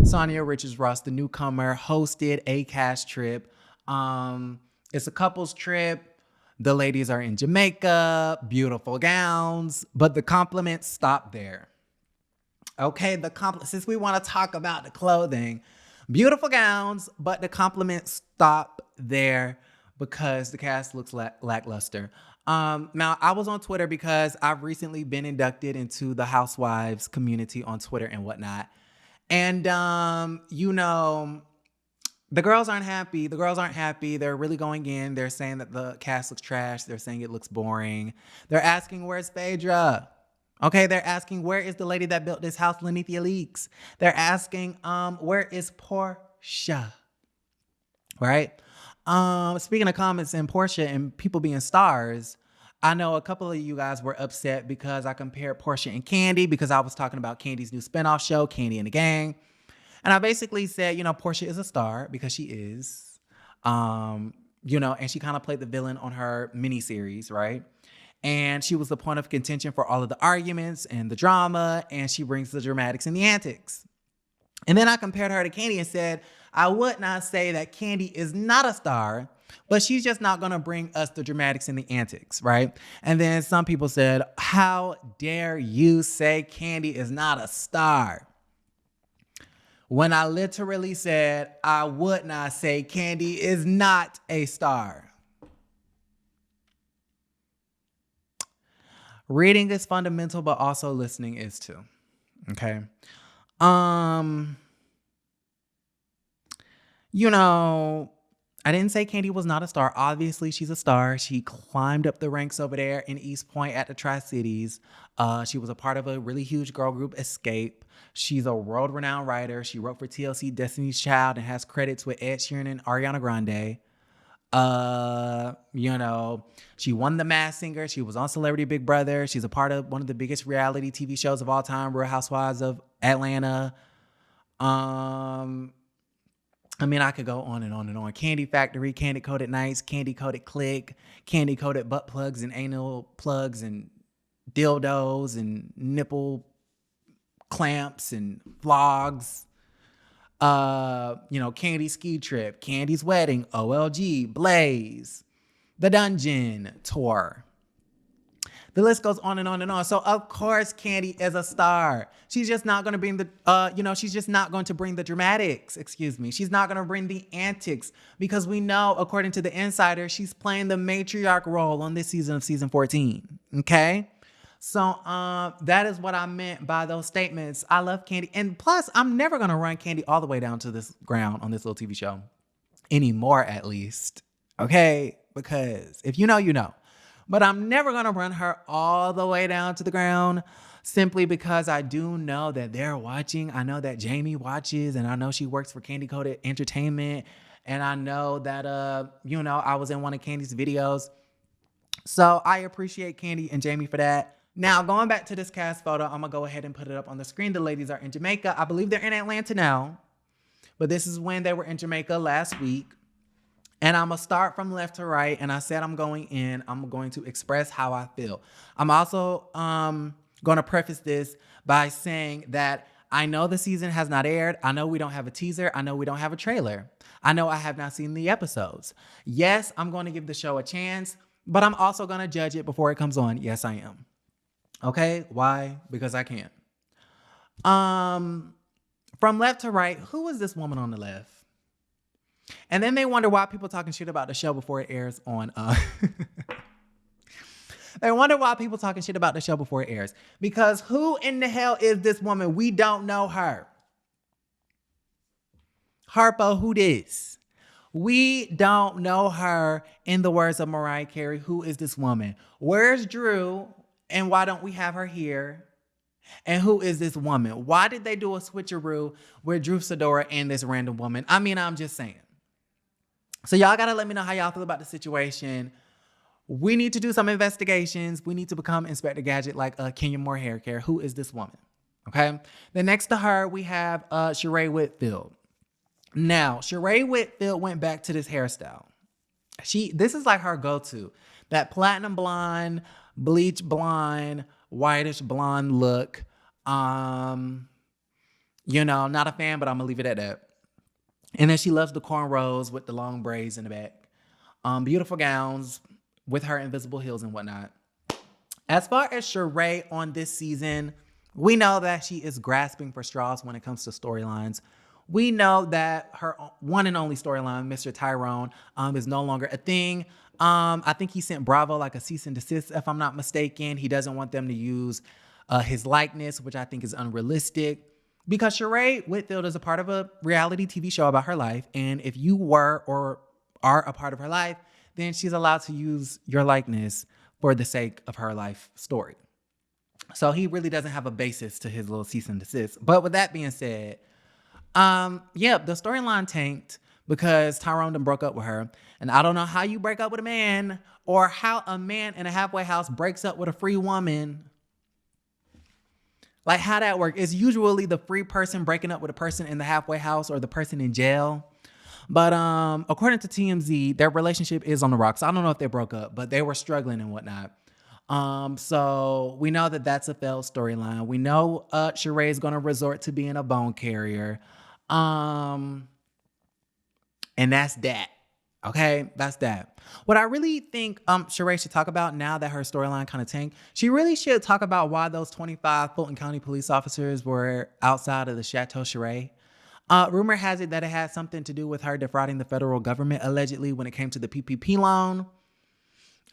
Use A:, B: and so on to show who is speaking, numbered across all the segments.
A: Sonia Richards-Ross, the newcomer, hosted a cast trip. It's a couples trip. The ladies are in Jamaica, beautiful gowns, but the compliments stop there. Okay, since we want to talk about the clothing, beautiful gowns, but the compliments stop there because the cast looks lackluster. Now, I was on Twitter because I've recently been inducted into the Housewives community on Twitter and whatnot. And, the girls aren't happy. They're really going in. They're saying that the cast looks trash. They're saying it looks boring. They're asking, where's Phaedra? Okay, they're asking, where is the lady that built this house, Lenithia Leaks? They're asking, where is Porsha? Right? Speaking of comments and Porsha and people being stars, I know a couple of you guys were upset because I compared Porsha and Kandi because I was talking about Kandi's new spinoff show, Kandi and the Gang. And I basically said, Porsha is a star because she is, and she kind of played the villain on her miniseries, right? And she was the point of contention for all of the arguments and the drama, and she brings the dramatics and the antics. And then I compared her to Kandi and said, I would not say that Kandi is not a star, but she's just not going to bring us the dramatics and the antics, right? And then some people said, how dare you say Kandi is not a star? When I literally said, I would not say Kandi is not a star. Reading is fundamental, but also listening is too. Okay. I didn't say Kandi was not a star. Obviously, she's a star. She climbed up the ranks over there in East Point at the Tri-Cities. She was a part of a really huge girl group, Escape. She's a world-renowned writer. She wrote for TLC Destiny's Child and has credits with Ed Sheeran and Ariana Grande. She won The Masked Singer. She was on Celebrity Big Brother. She's a part of one of the biggest reality TV shows of all time, Real Housewives of Atlanta. I could go on and on and on. Candy Factory, Candy Coated Nights, Candy Coated Click, Candy Coated Butt Plugs and Anal Plugs and dildos and nipple clamps and vlogs. Candy Ski Trip, Candy's Wedding, OLG, Blaze, The Dungeon Tour. The list goes on and on and on. So of course, Kandi is a star. She's just not going to bring she's just not going to bring the dramatics. Excuse me. She's not going to bring the antics because we know, according to the insider, she's playing the matriarch role on this season of season 14. Okay. So that is what I meant by those statements. I love Kandi. And plus, I'm never going to run Kandi all the way down to this ground on this little TV show anymore, at least. Okay. Because if you know, you know. But I'm never going to run her all the way down to the ground simply because I do know that they're watching. I know that Jamie watches, and I know she works for Candy Coated Entertainment. And I know that, I was in one of Kandi's videos. So I appreciate Kandi and Jamie for that. Now, going back to this cast photo, I'm going to go ahead and put it up on the screen. The ladies are in Jamaica. I believe they're in Atlanta now. But this is when they were in Jamaica last week. And I'm going to start from left to right. And I said I'm going to express how I feel. I'm also going to preface this by saying that I know the season has not aired. I know we don't have a teaser. I know we don't have a trailer. I know I have not seen the episodes. Yes, I'm going to give the show a chance, but I'm also going to judge it before it comes on. Yes, I am. Okay? Why? Because I can. From left to right, who is this woman on the left? And then they wonder why people talking shit about the show before it airs on. They wonder why people talking shit about the show before it airs. Because who in the hell is this woman? We don't know her. Harpo, who this? We don't know her. In the words of Mariah Carey, who is this woman? Where's Drew? And why don't we have her here? And who is this woman? Why did they do a switcheroo with Drew Sidora and this random woman? I'm just saying. So y'all got to let me know how y'all feel about the situation. We need to do some investigations. We need to become Inspector Gadget like Kenya Moore hair care. Who is this woman? Okay. Then next to her, we have Sheree Whitfield. Now, Sheree Whitfield went back to this hairstyle. This is like her go-to. That platinum blonde, bleach blonde, whitish blonde look. Not a fan, but I'm gonna leave it at that. And then she loves the cornrows with the long braids in the back. Beautiful gowns with her invisible heels and whatnot. As far as RHOA on this season, we know that she is grasping for straws when it comes to storylines. We know that her one and only storyline, Mr. Tyrone, is no longer a thing. I think he sent Bravo like a cease and desist, if I'm not mistaken. He doesn't want them to use his likeness, which I think is unrealistic. Because RHOA Whitfield is a part of a reality TV show about her life. And if you were or are a part of her life, then she's allowed to use your likeness for the sake of her life story. So he really doesn't have a basis to his little cease and desist. But with that being said, the storyline tanked because Tyrone done broke up with her. And I don't know how you break up with a man or how a man in a halfway house breaks up with a free woman. Like, how that work? It's usually the free person breaking up with a person in the halfway house or the person in jail. But according to TMZ, their relationship is on the rocks. I don't know if they broke up, but they were struggling and whatnot. So we know that that's a failed storyline. We know Sheree is going to resort to being a bone carrier. And that's that. Okay, that's that. What I really think Sheree should talk about now that her storyline kind of tanked, she really should talk about why those 25 Fulton County police officers were outside of the Chateau Sheree. Rumor has it that it had something to do with her defrauding the federal government, allegedly, when it came to the PPP loan.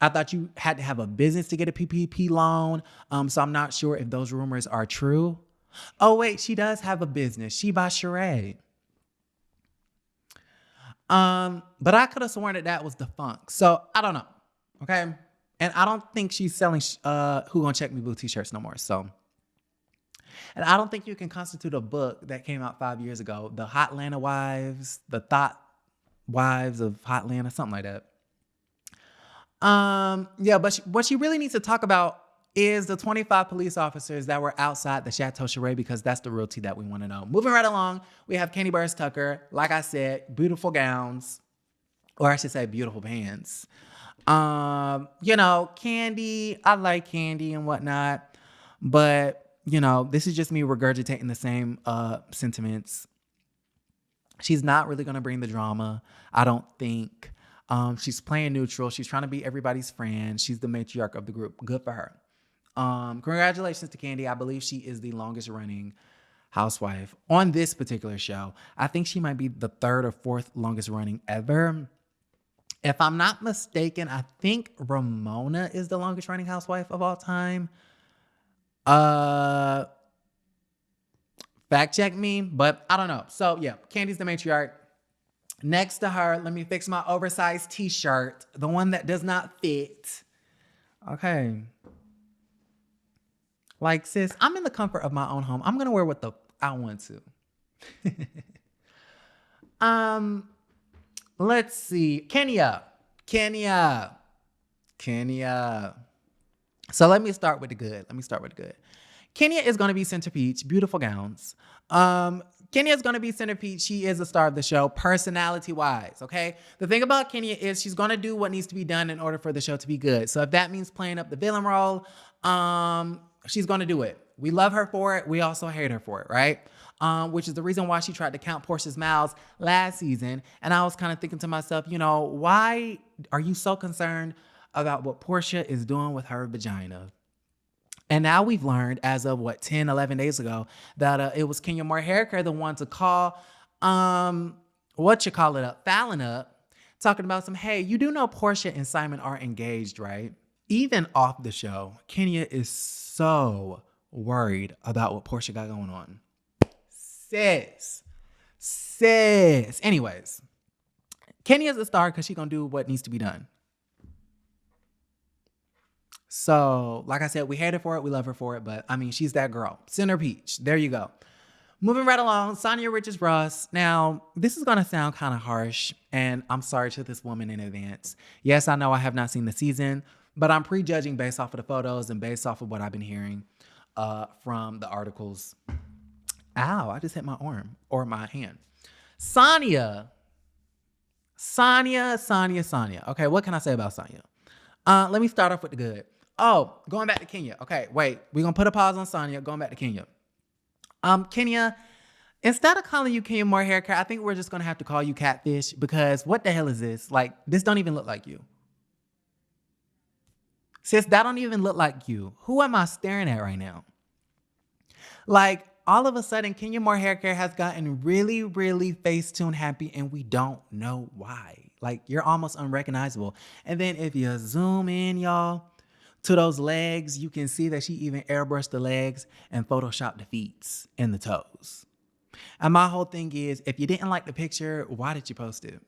A: I thought you had to have a business to get a PPP loan. So I'm not sure if those rumors are true. Oh, wait, she does have a business. She by Sheree. But I could have sworn that was defunct. So I don't know. Okay. And I don't think she's selling Who Gonna Check Me Boo t-shirts no more. So, and I don't think you can constitute a book that came out 5 years ago. The Hotlanta Wives, the Thought Wives of Hotlanta, something like that. But what she really needs to talk about is the 25 police officers that were outside the Chateau Sheree, because that's the real tea that we want to know. Moving right along, we have Kandi Burruss Tucker. Like I said, beautiful gowns, or I should say beautiful pants. Kandi, I like Kandi and whatnot, but this is just me regurgitating the same sentiments. She's not really going to bring the drama, I don't think. She's playing neutral. She's trying to be everybody's friend. She's the matriarch of the group. Good for her. Congratulations to Kandi. I believe she is the longest running housewife on this particular show. I think she might be the third or fourth longest running ever. If I'm not mistaken, I think Ramona is the longest running housewife of all time. Fact check me, but I don't know. So yeah, Kandi's the matriarch. Next to her, let me fix my oversized t-shirt, the one that does not fit. Okay. Like, sis, I'm in the comfort of my own home. I'm going to wear what I want to. Let's see. Kenya. So let me start with the good. Kenya is going to be Centerpeach. Beautiful gowns. Kenya is going to be Centerpeach. She is the star of the show, personality-wise, okay? The thing about Kenya is she's going to do what needs to be done in order for the show to be good. So if that means playing up the villain role, she's going to do it. We love her for it. We also hate her for it, right? Which is the reason why she tried to count Porsha's mouths last season. And I was kind of thinking to myself, why are you so concerned about what Porsha is doing with her vagina? And now we've learned, as of 10, 11 days ago, that it was Kenya Moore Haircare, the one to call, Fallon up, talking about hey, you do know Porsha and Simon are engaged, right? Even off the show, Kenya is so worried about what Porsha got going on. Sis. Anyways, Kenya's a star because she's going to do what needs to be done. So, like I said, we hate her for it. We love her for it. But, she's that girl. Centerpeach. There you go. Moving right along, Sanya Richards-Ross. Now, this is going to sound kind of harsh, and I'm sorry to this woman in advance. Yes, I know I have not seen the season, but I'm prejudging based off of the photos and based off of what I've been hearing from the articles. Ow, I just hit my arm or my hand. Sanya. Okay, what can I say about Sanya? Let me start off with the good. Oh, going back to Kenya. Okay, wait. We're going to put a pause on Sanya. Going back to Kenya. Kenya, Instead of calling you Kenya Moore hair care, I think we're just gonna have to call you Catfish because what the hell is this? Like, this don't even look like you. Sis, that don't even look like you. Who am I staring at right now? Like, all of a sudden, Kenya Moore hair care has gotten really, really Facetune happy, and we don't know why. Like, you're almost unrecognizable. And then if you zoom in, y'all, to those legs, you can see that she even airbrushed the legs and photoshopped the feet and the toes. And my whole thing is, if you didn't like the picture, why did you post it?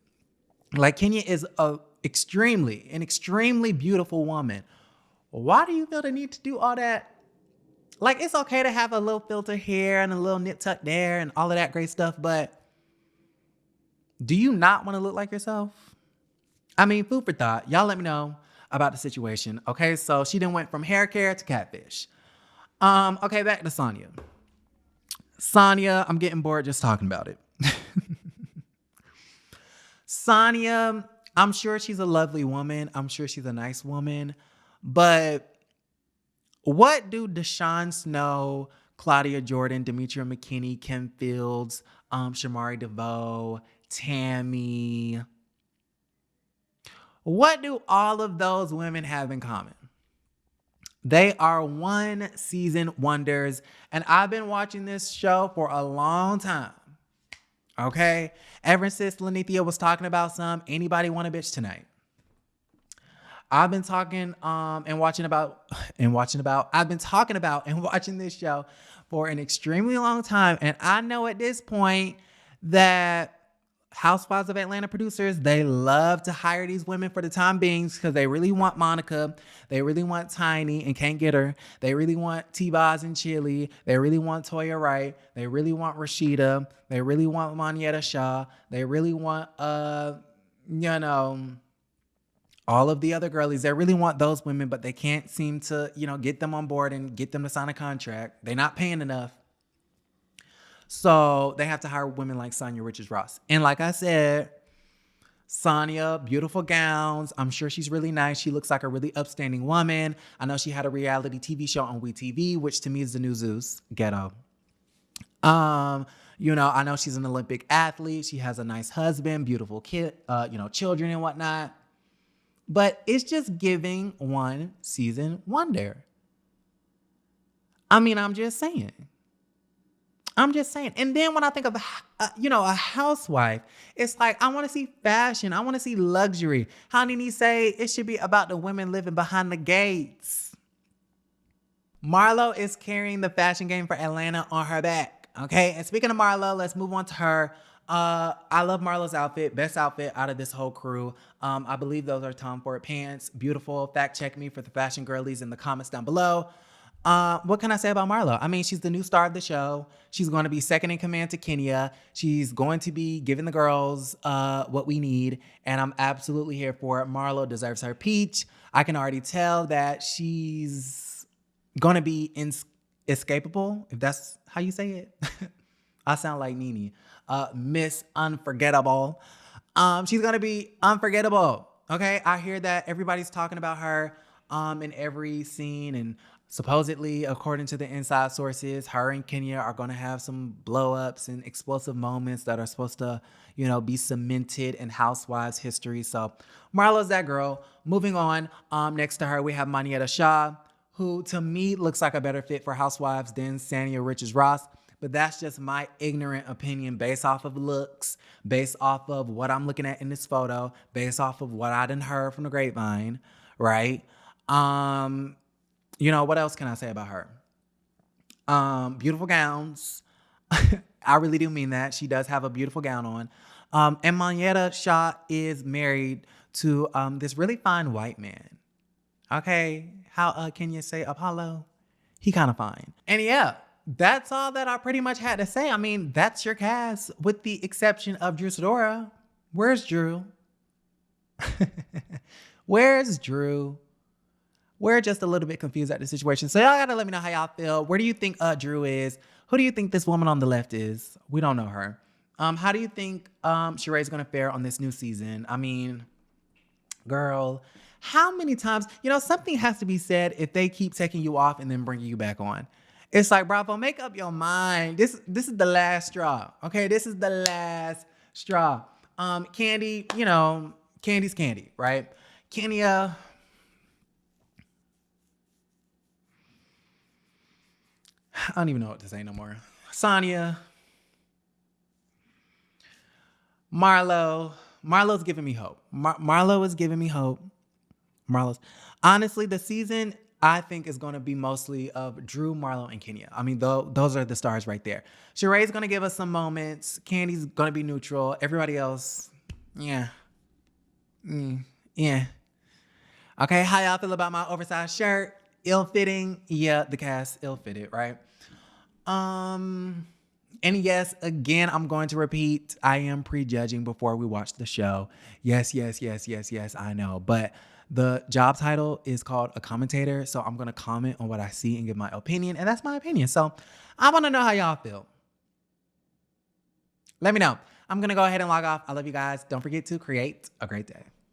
A: Like, Kenya is an extremely beautiful woman. Why do you feel the need to do all that? Like, it's okay to have a little filter here and a little nip tuck there and all of that great stuff, but do you not want to look like yourself? I mean, food for thought. Y'all let me know about the situation. Okay, so she then went from hair care to Catfish. Okay, back to Sonya. Sonya, I'm getting bored just talking about it. Sonya, I'm sure she's a lovely woman. I'm sure she's a nice woman, but what do Deshaun Snow, Claudia Jordan, Demetria McKinney, Kim Fields, Shamari DeVoe, Tammy, what do all of those women have in common? They are one season wonders, and I've been watching this show for a long time. Okay? Ever since Lanithia was talking about anybody want a bitch tonight? I've been talking I've been talking about and watching this show for an extremely long time. And I know at this point that Housewives of Atlanta producers, they love to hire these women for the time being because they really want Monica. They really want Tiny and can't get her. They really want T-Boz and Chili. They really want Toya Wright. They really want Rashida. They really want Monietta Shaw. They really want, all of the other girlies. They really want those women, but they can't seem to, get them on board and get them to sign a contract. They're not paying enough. So they have to hire women like Sonya Richards-Ross. And like I said, Sonya, beautiful gowns. I'm sure she's really nice. She looks like a really upstanding woman. I know she had a reality TV show on WeTV, which to me is the new Zeus. Ghetto. I know she's an Olympic athlete. She has a nice husband, beautiful kid, children and whatnot. But it's just giving one season wonder. I mean, I'm just saying. And then when I think of, a housewife, it's like, I want to see fashion. I want to see luxury. How did he say it should be about the women living behind the gates? Marlo is carrying the fashion game for Atlanta on her back. Okay. And speaking of Marlo, let's move on to her. I love Marlo's outfit. Best outfit out of this whole crew. I believe those are Tom Ford pants. Beautiful. Fact check me for the fashion girlies in the comments down below. What can I say about Marlo? I mean, she's the new star of the show. She's going to be second in command to Kenya. She's going to be giving the girls what we need, and I'm absolutely here for it. Marlo deserves her peach. I can already tell that she's going to be inescapable, if that's how you say it. I sound like Nene. Miss Unforgettable. She's going to be unforgettable. Okay, I hear that everybody's talking about her in every scene, and supposedly, according to the inside sources, her and Kenya are going to have some blow-ups and explosive moments that are supposed to, be cemented in Housewives history. So Marlo's that girl. Moving on, next to her, we have Monietta Shaw, who to me looks like a better fit for Housewives than Sonya Richards-Ross. But that's just my ignorant opinion based off of looks, based off of what I'm looking at in this photo, based off of what I done heard from the grapevine, right? What else can I say about her? Beautiful gowns. I really do mean that. She does have a beautiful gown on. And Monietta Shaw is married to this really fine white man. Okay? How can you say Apollo? He kind of fine. And yeah, that's all that I pretty much had to say. I mean, that's your cast with the exception of Drew Sidora. Where's Drew? Where's Drew? We're just a little bit confused at the situation. So y'all gotta let me know how y'all feel. Where do you think Drew is? Who do you think this woman on the left is? We don't know her. How do you think Sheree's gonna fare on this new season? I mean, girl, how many times, something has to be said if they keep taking you off and then bringing you back on. It's like, Bravo, make up your mind. This is the last straw. Okay, this is the last straw. Kandi, you know, Kandi's Kandi, right? Kenya, I don't even know what to say no more. Sonia, Marlo's giving me hope. Marlo is giving me hope. Honestly, the season I think is going to be mostly of Drew, Marlo, and Kenya. I mean, those are the stars right there. Sheree's going to give us some moments. Kandi's going to be neutral. Everybody else, yeah. Yeah. Okay, how y'all feel about my oversized shirt? Ill-fitting? Yeah, the cast ill-fitted, right? And yes, again, I'm going to repeat, I am prejudging before we watch the show. Yes, I know. But the job title is called a commentator, so I'm going to comment on what I see and give my opinion, and that's my opinion. So I want to know how y'all feel. Let me know. I'm going to go ahead and log off. I love you guys. Don't forget to create a great day.